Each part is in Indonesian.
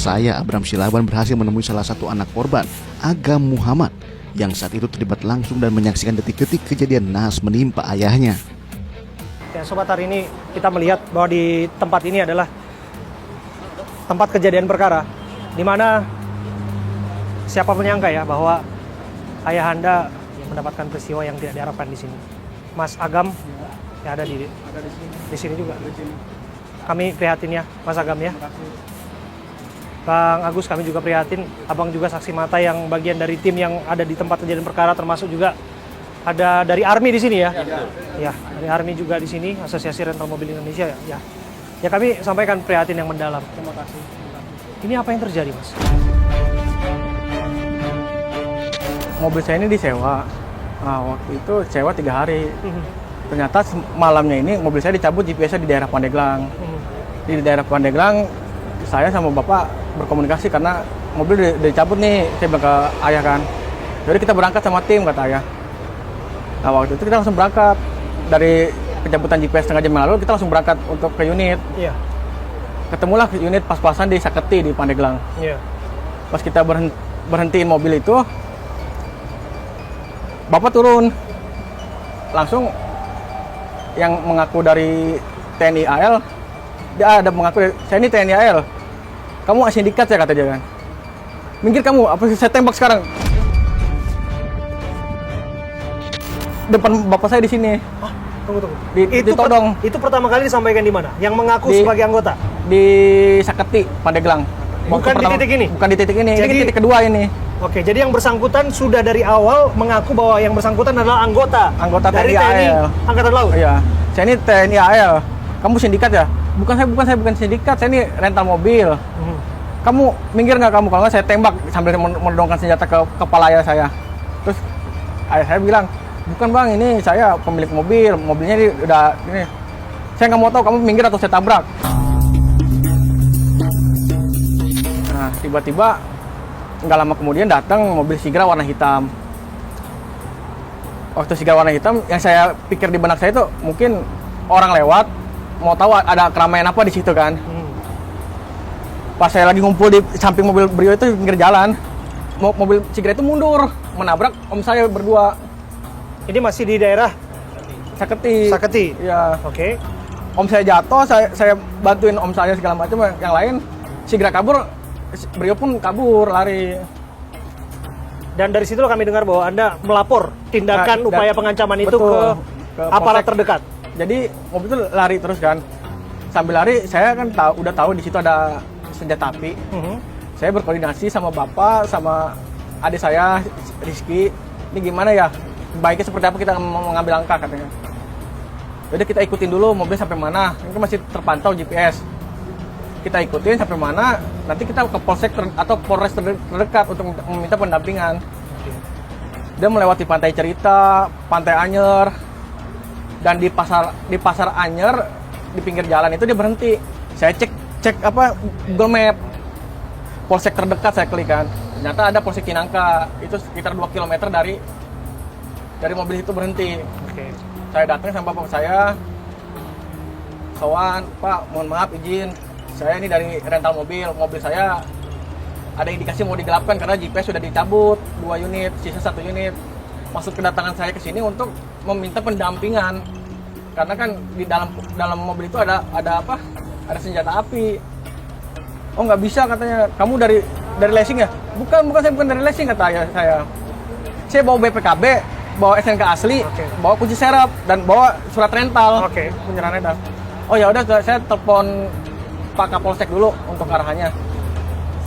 saya, Abram Silaban, berhasil menemui salah satu anak korban, Agam Muhammad, yang saat itu terlibat langsung dan menyaksikan detik-detik kejadian naas menimpa ayahnya. Ya, sobat, hari ini kita melihat bahwa di tempat ini adalah tempat kejadian perkara, di mana siapa menyangka ya bahwa ayahanda mendapatkan peristiwa yang tidak diharapkan di sini. Mas Agam ya ada di sini juga. Kami prihatin ya, Mas Agam ya. Bang Agus, kami juga prihatin. Abang juga saksi mata yang bagian dari tim yang ada di tempat kejadian perkara, termasuk juga ada dari Army di sini ya. Ya, dari Army juga di sini, Asosiasi Rental Mobil Indonesia ya. Ya, kami sampaikan prihatin yang mendalam. Terima kasih. Ini apa yang terjadi, Mas? Mobil saya ini disewa. Nah, waktu itu sewa 3 hari. Ternyata malamnya ini mobil saya dicabut GPS-nya di daerah Pandeglang. Di daerah Pandeglang, saya sama bapak berkomunikasi karena mobil dicabut nih. Saya bilang ke ayah kan, jadi kita berangkat sama tim, kata ayah. Nah, waktu itu kita langsung berangkat. Dari pencabutan GPS setengah jam yang lalu, kita langsung berangkat untuk ke unit. Iya. Ketemulah unit pas-pasan di Saketi di Pandeglang. Iya. Pas kita berhentiin mobil itu, bapak turun. Langsung yang mengaku dari TNI AL, dia ada mengaku, saya ini TNI AL. Kamu sindikat ya, kata dia kan. Minggir kamu, apa saya tembak sekarang. Depan bapak saya di sini. Ah, tunggu. Ditodong. Itu pertama kali disampaikan di mana? Yang mengaku sebagai anggota? Di Saketi, Pandeglang. Bukan di titik ini? Bukan di titik ini, Jadi, ini titik kedua ini. Oke, jadi yang bersangkutan sudah dari awal mengaku bahwa yang bersangkutan adalah anggota dari TNI AL. Angkatan Laut. Iya, saya ini TNI AL. Kamu sindikat ya? Bukan saya bukan sindikat, saya ini rental mobil. Kamu minggir nggak kamu? Kalau nggak saya tembak sambil menodongkan senjata ke kepala ayah saya. Terus ayah saya bilang, bukan bang, ini saya pemilik mobil, mobilnya ini udah ini. Saya nggak mau tahu kamu minggir atau saya tabrak. Nah, tiba-tiba nggak lama kemudian datang mobil Sigra warna hitam. Waktu Sigra warna hitam, yang saya pikir di benak saya itu mungkin orang lewat, mau tahu ada keramaian apa di situ kan. Pas saya lagi ngumpul di samping mobil Brio itu di pinggir jalan, mobil Sigra itu mundur, menabrak om saya berdua. Ini masih di daerah Saketi. Iya. Oke. Om saya jatuh, saya bantuin om saya segala macam. Yang lain Sigra kabur, Brio pun kabur, lari. Dan dari situ kami dengar bahwa Anda melapor tindakan upaya pengancaman itu betul, ke aparat Polsek terdekat. Jadi mobil itu lari terus kan. Sambil lari, saya kan udah tahu di situ ada senjata api. Saya berkoordinasi sama bapak, sama adik saya, Rizky. Ini gimana ya? Baiknya seperti apa kita mengambil langkah, katanya. Jadi kita ikutin dulu mobil sampai mana. Ini masih terpantau GPS. Kita ikutin sampai mana, nanti kita ke Polsek atau Polres terdekat untuk meminta pendampingan. Dia melewati Pantai Cerita, Pantai Anyer, dan di pasar Anyer di pinggir jalan itu dia berhenti. Saya cek apa Google Map, Polsek terdekat saya klik kan. Ternyata ada Polsek Cinangka, itu sekitar 2 km dari mobil itu berhenti. Saya datang sama bapak saya, sowan, Pak, mohon maaf izin. Saya ini dari rental mobil saya ada indikasi mau digelapkan karena GPS sudah dicabut 2 unit, sisa 1 unit. Maksud kedatangan saya ke sini untuk meminta pendampingan. Karena kan di dalam mobil itu ada apa? Ada senjata api. Oh, nggak bisa katanya. Kamu dari leasing ya? Bukan saya bukan dari leasing, kata saya. Saya bawa BPKB, bawa SNK asli, bawa kunci serep dan bawa surat rental. Penyerahan rental. Oh ya udah, saya telepon Pak Kapolsek dulu untuk arahannya.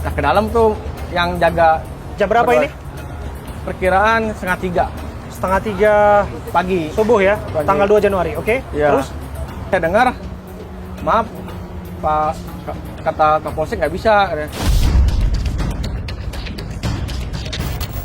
Nah, ke dalam tuh yang jaga. Jam berapa ini? Perkiraan 2:30. 2:30 pagi. Subuh ya? Pagi. Tanggal 2 Januari, oke? Ya. Terus? Saya dengar, maaf Pak, kata Kapolsek nggak bisa.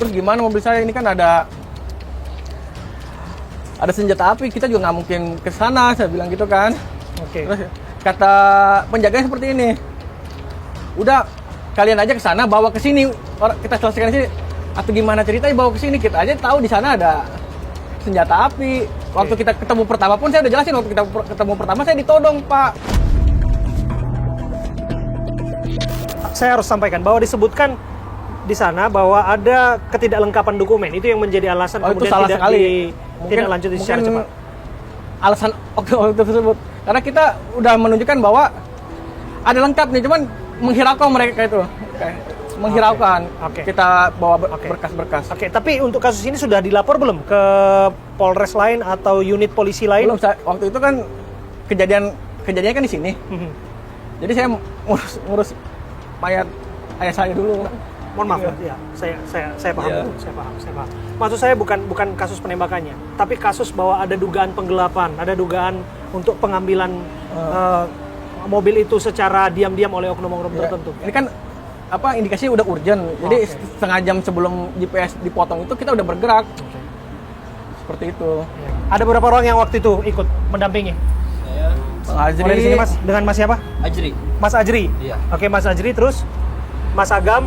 Terus gimana mobil saya ini kan ada senjata api, kita juga nggak mungkin ke sana, saya bilang gitu kan. Terus kata penjaganya seperti ini, udah kalian aja ke sana, bawa ke sini, kita selesaikan di sini. Atau gimana ceritanya bawa ke sini, kita aja tahu di sana ada senjata api. Waktu kita ketemu pertama pun saya udah jelasin, waktu kita ketemu pertama saya ditodong, Pak. saya harus sampaikan bahwa disebutkan di sana bahwa ada ketidaklengkapan dokumen. Itu yang menjadi alasan Oh, itu kemudian salah tidak sekali. tidak lanjut secara cepat. Alasan waktu tersebut karena kita udah menunjukkan bahwa ada lengkap nih, cuman menghiraukan mereka itu. Menghiraukan. Oke. Kita bawa Oke. berkas-berkas. Oke, tapi untuk kasus ini sudah dilapor belum ke Polres lain atau unit polisi lain? Belum, waktu itu kan kejadiannya kan di sini. Mhm. Jadi saya ngurus mayat ayah saya dulu. Mohon maaf ya, saya paham Iya. betul, saya paham. Maksud saya bukan kasus penembakannya, tapi kasus bahwa ada dugaan penggelapan, ada dugaan untuk pengambilan mobil itu secara diam-diam oleh oknum-oknum Ya, tertentu. ini kan indikasi udah urgent. Jadi Oke. setengah jam sebelum GPS dipotong itu kita udah bergerak. Seperti itu. Ya. Ada beberapa orang yang waktu itu ikut mendampingi. Saya Bang Boleh di sini Mas, Azri, dengan Mas siapa? Ajri. Mas Ajri. Iya. Oke, Mas Ajri, terus Mas Agam,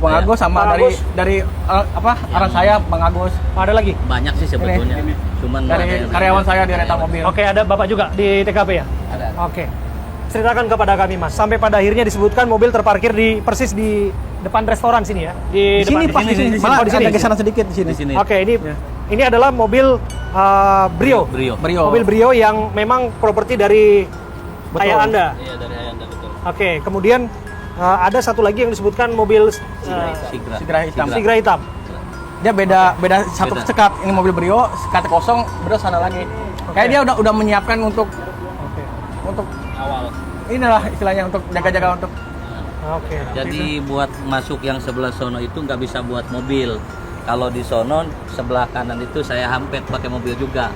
Bang Agus sama Bang Agus. dari orang saya Bang Agus. ada lagi? Banyak sih sebetulnya. Ini. Cuman Dari ada yang- karyawan saya di rental mobil. Oke, ada Bapak juga di TKP ya? Ada. Oke. Ceritakan kepada kami Mas, sampai pada akhirnya disebutkan mobil terparkir persis di depan restoran sini ya? Di sini depan, pas di sini. Malah di sini. Ada geseran sedikit di sini. Di sini. Oke, Ya. ini adalah mobil Brio. Brio. Mobil Brio yang memang properti dari Betul. ayah Anda. Iya, dari Ayanda betul. Oke, kemudian ada satu lagi yang disebutkan mobil Sigra. Sigra hitam. Sigra hitam. Dia beda satu Beda. sekat. Ini mobil Brio, sekat kosong, Brio sana lagi. Kayak dia udah menyiapkan untuk Awal. inilah istilahnya untuk jaga-jaga untuk Oke. Jadi buat masuk yang sebelah sono itu nggak bisa buat mobil. Kalau di sono sebelah kanan itu saya hampet pakai mobil juga.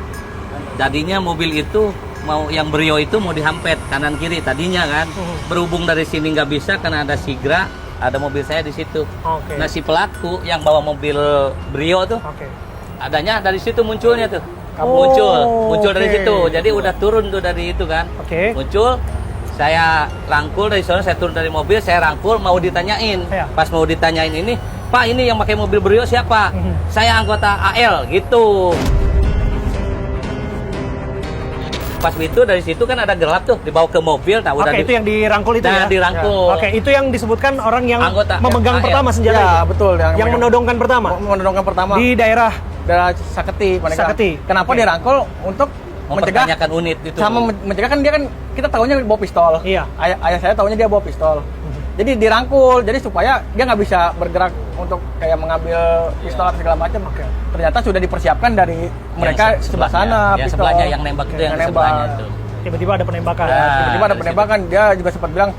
Jadinya mobil itu yang Brio itu mau dihampet kanan kiri tadinya kan. Berhubung dari sini nggak bisa karena ada Sigra, ada mobil saya di situ. Oke. Nah si pelaku yang bawa mobil Brio tuh Oke. adanya dari situ munculnya tuh. Oh, Muncul dari oke. situ. Jadi udah turun tuh dari itu kan. Oke. Muncul, saya rangkul dari sana, saya turun dari mobil, saya rangkul mau ditanyain. Ya. Pas mau ditanyain ini, Pak ini yang pakai mobil Brio siapa? Mhm. Saya anggota AL gitu. Pas itu dari situ kan ada gelap tuh dibawa ke mobil, nah udah Oke, itu yang dirangkul itu Nah, ya? dirangkul. Ya. Oke, itu yang disebutkan orang yang Anggota memegang AL. pertama senjata ya itu? betul Yang menodongkan pertama? menodongkan pertama Di daerah dari Saketi mereka. Saketi. Kenapa Oke. dia rangkul untuk mencegah mempertanyakan unit itu. sama mencegah kan dia kan kita tahunya bawa pistol. Iya. Ayah saya tahunya dia bawa pistol. Jadi dirangkul, jadi supaya dia nggak bisa bergerak untuk kayak mengambil pistol atau segala macam. Ternyata sudah dipersiapkan dari mereka Yang sebelah sana. Yang pistol. sebelahnya yang nembak itu yang nembak. sebelahnya itu. tiba-tiba ada penembakan. Nah, Tiba-tiba ada dari penembakan, dia juga sempat bilang,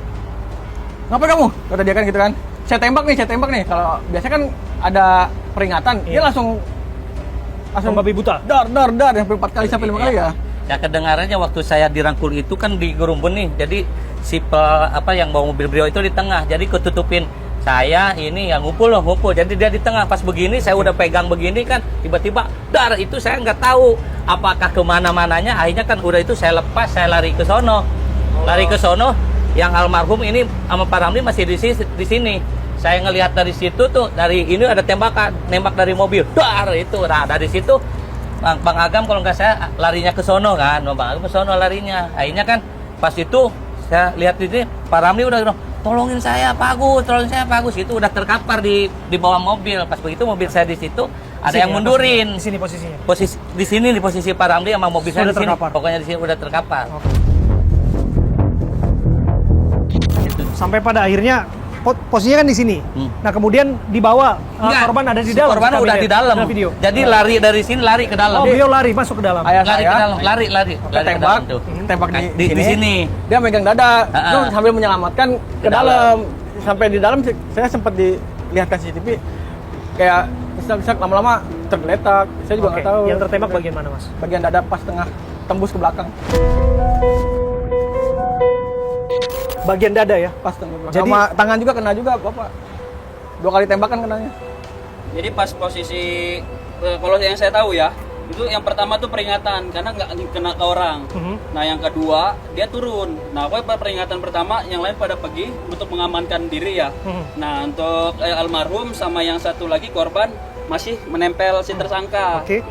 ngapain kamu? Kata dia kan gitu kan. Saya tembak nih. Kalau biasanya kan ada peringatan, dia Iya. langsung Membabi buta. dar sampai 4 kali sampai 5 kali ya. Ya kedengarannya waktu saya dirangkul itu kan di gerumbun nih. Jadi si yang bawa mobil Brio itu di tengah. Jadi ketutupin saya ini yang ngumpul. Jadi dia di tengah. Pas begini saya udah pegang begini kan tiba-tiba dar itu saya nggak tahu apakah kemana-mananya. Akhirnya kan udah itu saya lepas, saya lari ke sono. Lari ke sono yang almarhum ini sama Pak Ramli masih di sini. Saya ngelihat dari situ tuh, dari ini ada nembak dari mobil. Dar itu. Nah, dari situ Bang Agam kalau nggak saya larinya ke sono kan. Bang Agam ke sono larinya. Akhirnya kan pas itu saya lihat ini Pak Ramli udah bilang, tolongin saya Pak Agus. Itu udah terkapar di bawah mobil. Pas begitu mobil saya di situ ada yang mundurin. Di sini posisinya. Di sini di posisi Pak Ramli sama mobil saya Sudah di sini. terkapar. Pokoknya di sini udah terkapar. Gitu. Sampai pada akhirnya posisinya kan di sini. Nah, kemudian dibawa Enggak, korban ada di si dalam. korban Kami udah lihat. di dalam. Ada video. Jadi lari dari sini lari ke dalam. Oh, beliau lari masuk ke dalam. Ayah Lari saya ke dalam, lari. dia Lari ke tembak, dalam tuh. tembak Di sini. Dia megang dada, Ha-ha. terus sambil menyelamatkan ke Ke dalam. Sampai di dalam saya sempat dilihat ke CCTV kayak bisa lama-lama tergeletak. Saya juga Oke, nggak tahu. yang tertembak bagian mana, Mas? Bagian dada pas tengah tembus ke belakang. Bagian dada ya. Pas tembus. Jadi- Sama tangan juga kena juga, Bapak. 2 kali tembakan kenanya. Jadi pas posisi kalau yang saya tahu ya, itu yang pertama tuh peringatan karena nggak kena ke orang. Nah yang kedua dia turun. Nah pokoknya peringatan pertama yang lain pada pergi untuk mengamankan diri ya. Nah untuk almarhum sama yang satu lagi korban masih menempel si tersangka. Oke.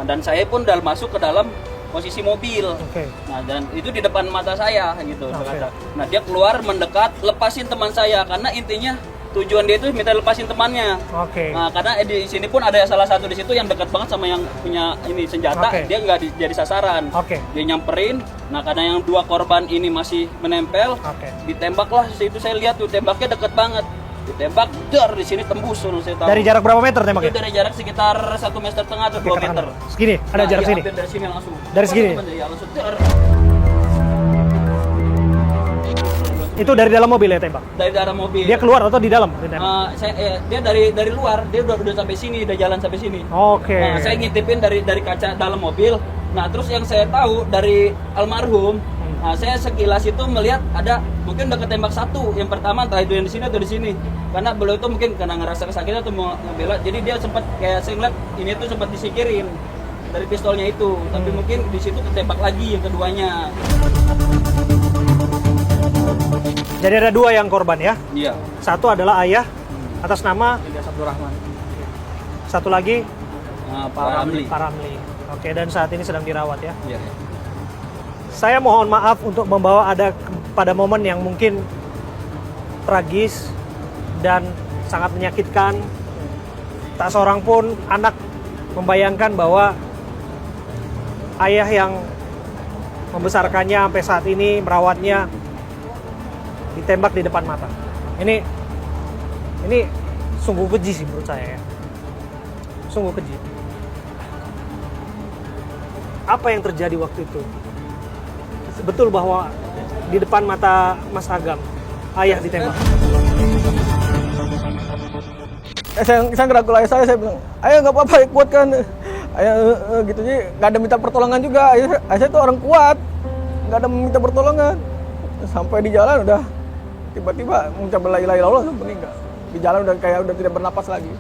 Dan saya pun udah masuk ke dalam posisi mobil. Oke. Nah, dan itu di depan mata saya gitu. Oke. Nah, dia keluar mendekat, lepasin teman saya karena intinya tujuan dia itu minta lepasin temannya. Oke. Nah, karena di sini pun ada salah satu di situ yang dekat banget sama yang punya ini senjata, Oke. dia nggak jadi sasaran. Oke. Dia nyamperin. Nah, karena yang dua korban ini masih menempel, Oke. ditembaklah. Itu saya lihat tuh tembaknya deket banget. Ditembak, dar di sini tembus loh saya tahu. Dari jarak berapa meter Itu tembaknya? dari jarak sekitar 1,5 meter atau 2 meter. Segini, ada Nah, jarak iya, sini. hampir dari sini langsung. Dari segini? Ya, langsung dar. Itu dari dalam mobil ya tembak? Dari dalam mobil. Dia keluar atau di dalam? Ditembak? Dia dari luar, dia udah sampai sini, udah jalan sampai sini. Oke. Nah, saya ngintipin dari kaca dalam mobil. Nah, terus yang saya tahu dari almarhum, nah, saya sekilas itu melihat ada mungkin udah ketembak satu. Yang pertama entah itu yang di sini atau di sini. Karena beliau itu mungkin karena ngerasa kesakitan atau mau ngebela, jadi dia sempat kayak saya ngeliat ini tuh sempat disingkirin dari pistolnya itu. Tapi mungkin di situ ketembak lagi yang keduanya. Jadi ada dua yang korban ya? Iya. Satu adalah ayah atas nama, Ilyas Abdurrahman. satu lagi Pak Ramli. Pak Ramli. Oke, dan saat ini sedang dirawat ya. Iya. Saya mohon maaf untuk membawa pada momen yang mungkin tragis dan sangat menyakitkan. Tak seorang pun anak membayangkan bahwa ayah yang membesarkannya sampai saat ini, merawatnya, ditembak di depan mata. Ini sungguh keji sih menurut saya ya. Sungguh keji. Apa yang terjadi waktu itu? Betul bahwa di depan mata Mas Agam, ayah ditembak. Saya ngerangkul ayah saya bilang, ayah nggak apa-apa, kuat kan. Ayah gitu aja, nggak ada minta pertolongan juga. Ayah saya tuh orang kuat, nggak ada minta pertolongan. Sampai di jalan udah tiba-tiba mengucap la ilaha illallah meninggal. Di jalan udah kayak udah tidak bernapas lagi.